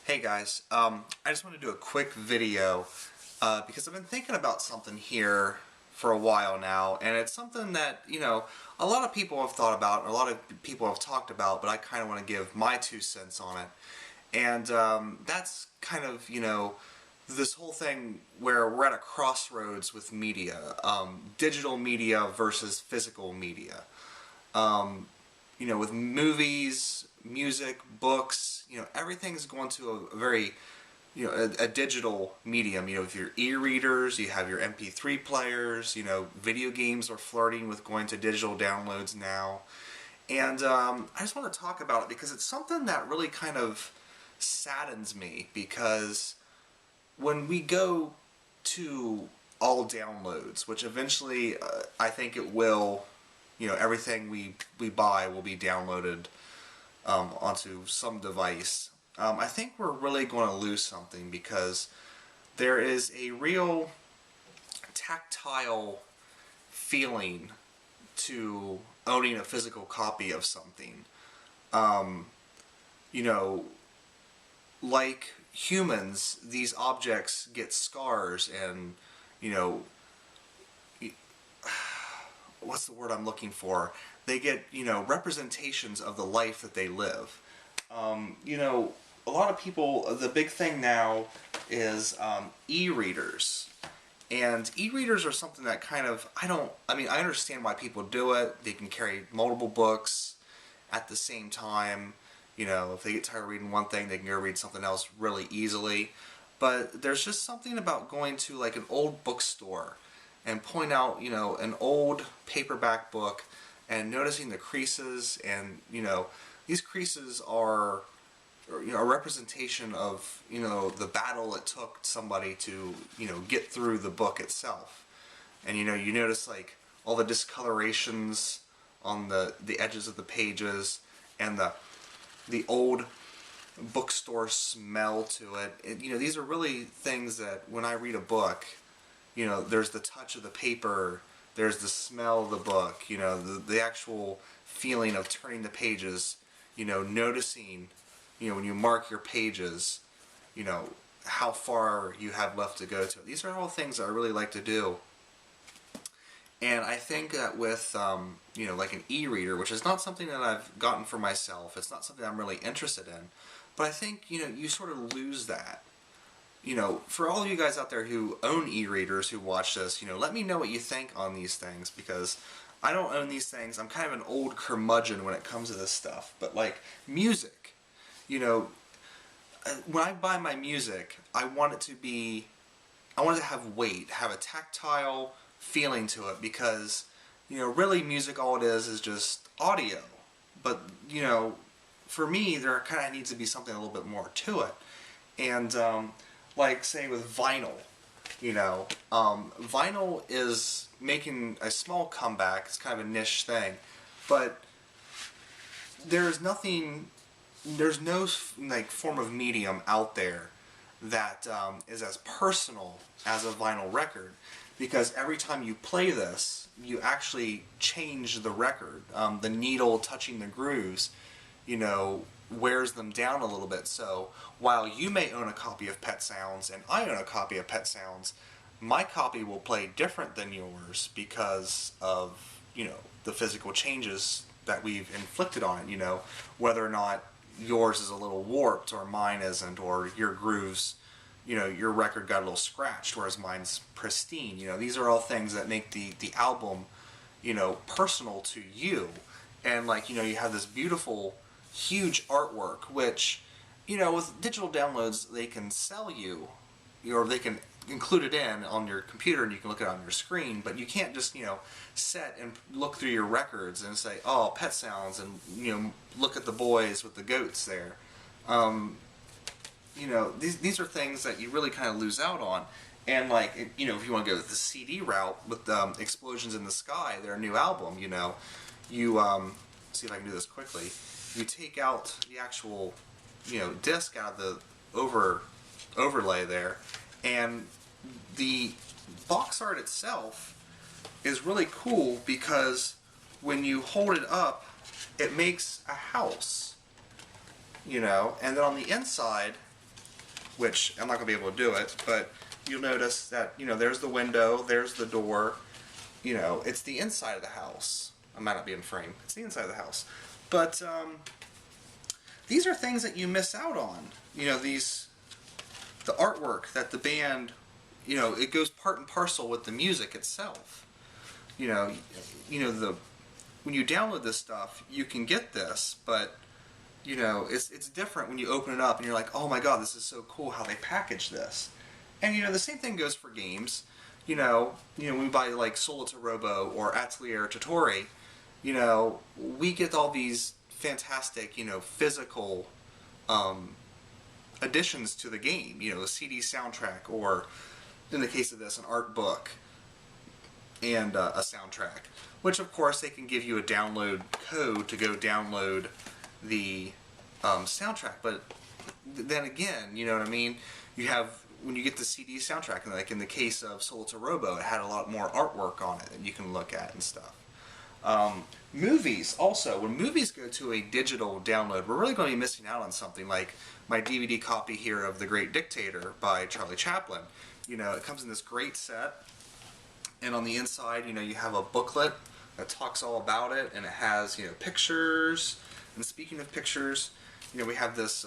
Hey guys, I just want to do a quick video because I've been thinking about something here for a while now, and it's something that, a lot of people have thought about, and a lot of people have talked about, but I kind of want to give my 2 cents on it. And that's kind of, this whole thing where we're at a crossroads with media, digital media versus physical media. With movies, music, books, everything's going to a very, a digital medium. With your e-readers, you have your MP3 players, video games are flirting with going to digital downloads now. And I just want to talk about it because it's something that really kind of saddens me, because when we go to all downloads, which eventually I think it will, everything we buy will be downloaded onto some device. I think we're really going to lose something, because there is a real tactile feeling to owning a physical copy of something. You know, like humans, these objects get scars and, what's the word I'm looking for? They get, representations of the life that they live. A lot of people, the big thing now is e-readers. And e-readers are something that kind of, I understand why people do it. They can carry multiple books at the same time. If they get tired of reading one thing, they can go read something else really easily. But there's just something about going to like an old bookstore and point out, an old paperback book and noticing the creases, and, these creases are, a representation of, the battle it took somebody to, get through the book itself. And, you notice like all the discolorations on the edges of the pages, and the old bookstore smell to it. These are really things that when I read a book, there's the touch of the paper, there's the smell of the book, the actual feeling of turning the pages, noticing, when you mark your pages, how far you have left to go to. These are all things I really like to do. And I think that with, like an e-reader, which is not something that I've gotten for myself, it's not something I'm really interested in, but I think, you sort of lose that. For all of you guys out there who own e-readers who watch this, let me know what you think on these things, because I don't own these things. I'm kind of an old curmudgeon when it comes to this stuff. But like music, when I buy my music, I want it to have weight, have a tactile feeling to it, because, really music, all it is just audio. But, for me, there kind of needs to be something a little bit more to it. And, like, say with vinyl, vinyl is making a small comeback. It's kind of a niche thing, but there's no like form of medium out there that is as personal as a vinyl record, because every time you play this, you actually change the record. The needle touching the grooves, wears them down a little bit. So while you may own a copy of Pet Sounds and I own a copy of Pet Sounds, my copy will play different than yours because of, the physical changes that we've inflicted on it, whether or not yours is a little warped or mine isn't, or your grooves, your record got a little scratched whereas mine's pristine. These are all things that make the album, personal to you. And like, you have this beautiful, huge artwork, which, with digital downloads, they can sell you, or they can include it in on your computer and you can look at it on your screen, but you can't just, sit and look through your records and say, oh, Pet Sounds, and, look at the boys with the goats there. These are things that you really kind of lose out on. And like, if you want to go the CD route with Explosions in the Sky, their new album, you see if I can do this quickly. You take out the actual, disc out of the overlay there, and the box art itself is really cool, because when you hold it up, it makes a house, and then on the inside, which I'm not going to be able to do it, but you'll notice that, you know, there's the window, there's the door, you know, it's the inside of the house. I might not be in frame. It's the inside of the house. But these are things that you miss out on. You know, the artwork that the band, you know, it goes part and parcel with the music itself. You know, when you download this stuff, you can get this, but you know, it's different when you open it up and you're like, oh my god, this is so cool how they package this. And you know, the same thing goes for games. You know, when we buy like Solita Robo or Atelier Tutori, you know, we get all these fantastic, you know, physical additions to the game. You know, a CD soundtrack, or in the case of this, an art book and a soundtrack. Which of course they can give you a download code to go download the soundtrack, but then again, you know what I mean, you have, when you get the CD soundtrack, and like in the case of Solita Robo, it had a lot more artwork on it that you can look at and stuff. Movies also, when movies go to a digital download, we're really going to be missing out on something like my DVD copy here of The Great Dictator by Charlie Chaplin. You know, it comes in this great set, and on the inside, you know, you have a booklet that talks all about it, and it has, you know, pictures. And speaking of pictures, you know, we have this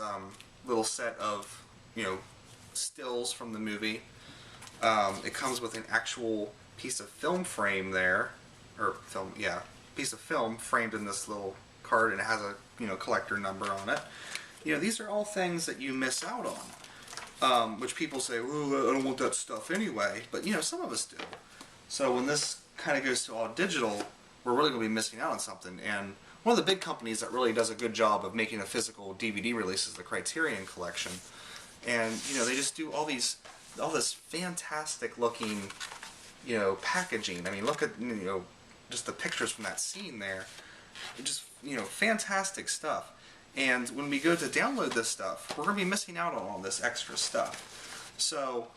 little set of, you know, stills from the movie. It comes with an actual piece of film frame there, or film, yeah, piece of film framed in this little card, and it has a, you know, collector number on it. You know, these are all things that you miss out on, which people say, well, I don't want that stuff anyway, but you know, some of us do. So when this kind of goes to all digital, we're really going to be missing out on something. And one of the big companies that really does a good job of making a physical DVD release is the Criterion Collection. And, you know, they just do all this fantastic looking, you know, packaging. I mean, look at, you know, just the pictures from that scene there. Just, you know, fantastic stuff. And when we go to download this stuff, we're going to be missing out on all this extra stuff. So,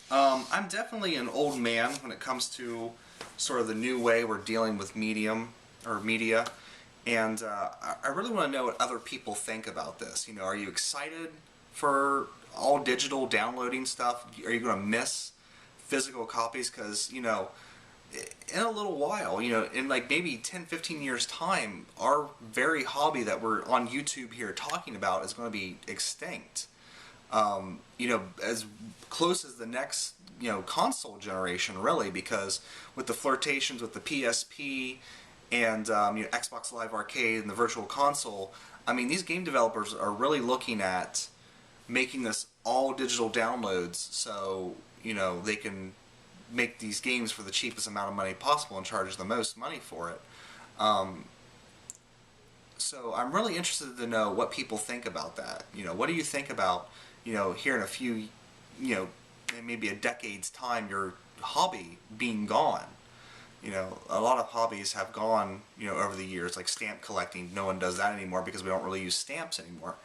I'm definitely an old man when it comes to sort of the new way we're dealing with media, and I really want to know what other people think about this. You know, are you excited for all digital downloading stuff? Are you going to miss physical copies? Because, you know, in a little while, you know, in like maybe 10-15 years time, our very hobby that we're on YouTube here talking about is going to be extinct. You know, as close as the next, you know, console generation, really, because with the flirtations with the PSP and, you know, Xbox Live Arcade and the Virtual Console, I mean, these game developers are really looking at making this all digital downloads, so, you know, they can make these games for the cheapest amount of money possible and charge the most money for it. So I'm really interested to know what people think about that. You know, what do you think about, you know, here in a few, you know, maybe a decade's time, your hobby being gone? You know, a lot of hobbies have gone, you know, over the years, like stamp collecting. No one does that anymore because we don't really use stamps anymore.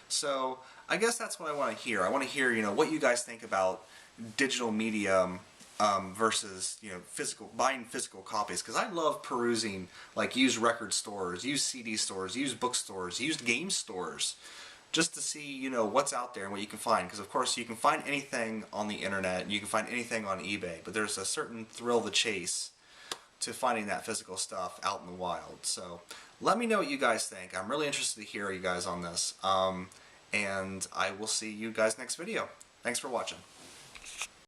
So I guess that's what I want to hear. I want to hear, you know, what you guys think about digital medium versus, you know, buying physical copies, because I love perusing like used record stores, used CD stores, used bookstores, used game stores, just to see, you know, what's out there and what you can find. Because of course you can find anything on the internet and you can find anything on eBay, but there's a certain thrill to chase to finding that physical stuff out in the wild. So let me know what you guys think. I'm really interested to hear you guys on this, and I will see you guys next video. Thanks for watching.